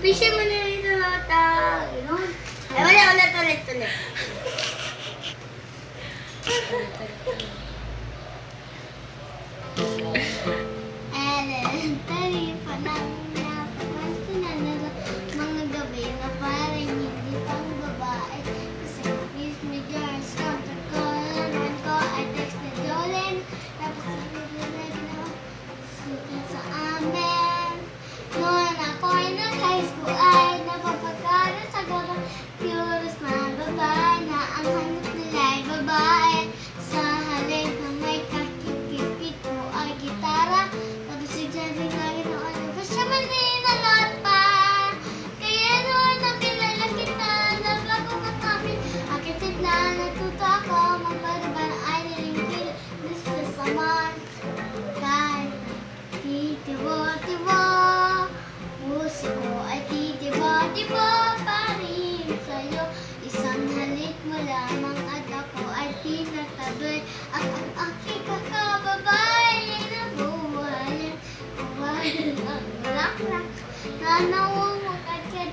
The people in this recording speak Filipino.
Pishin mo na dito, Lota. Ganun. Ay, wala, ulit. Elementary pa lang napapas na mga gabi na parang hindi pang babae. Kasi miss me girls, contact ko, naman ko, I text na Jolene. Tapos sinunod na sukat sa amin. Noon ako ay nag-high school ay napapagkara sa gaba. Curious na babae na ang hanap nila ay babae. Sa halip na may kakikipit mo ay gitara. Tapos sigsarin lagi ng ano ko siya manina lahat pa. Kaya noon nakilala kita, naglago ka kami. Akitit na natuto ako, magparaban ay nilingkil. This is someone kahit titibo-tibo. Puso ko ay titibo-tibo pa rin sa'yo. Isang halik mo lamang at ako ay tinatabi. At ang aking kakababae na buhay. Buhay ang bulaklak na nawawagad